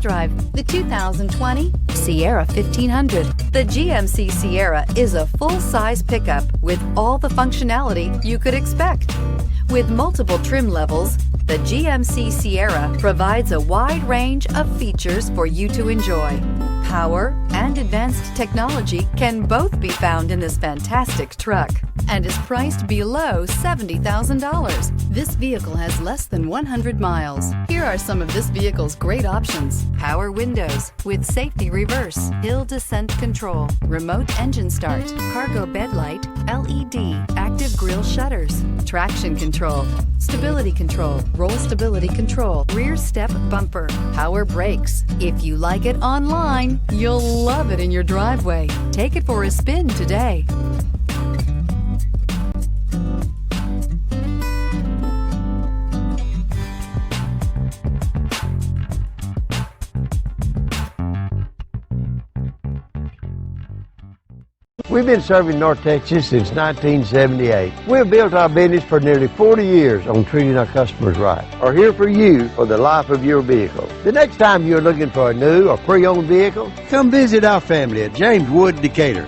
drive the 2020 Sierra 1500. The GMC Sierra is a full-size pickup with all the functionality you could expect. With multiple trim levels, the GMC Sierra provides a wide range of features for you to enjoy. Power and advanced technology can both be found in this fantastic truck and is priced below $70,000. This vehicle has less than 100 miles. Here are some of this vehicle's great options: power windows with safety reverse, hill descent control, remote engine start, cargo bed light, LED, active grille shutters, traction control, stability control, roll stability control, rear step bumper, power brakes. If you like it online, you'll love it in your driveway. Take it for a spin today. We've been serving North Texas since 1978. We've built our business for nearly 40 years on treating our customers right. Are here for you for the life of your vehicle. The next time you're looking for a new or pre-owned vehicle, come visit our family at James Wood Decatur.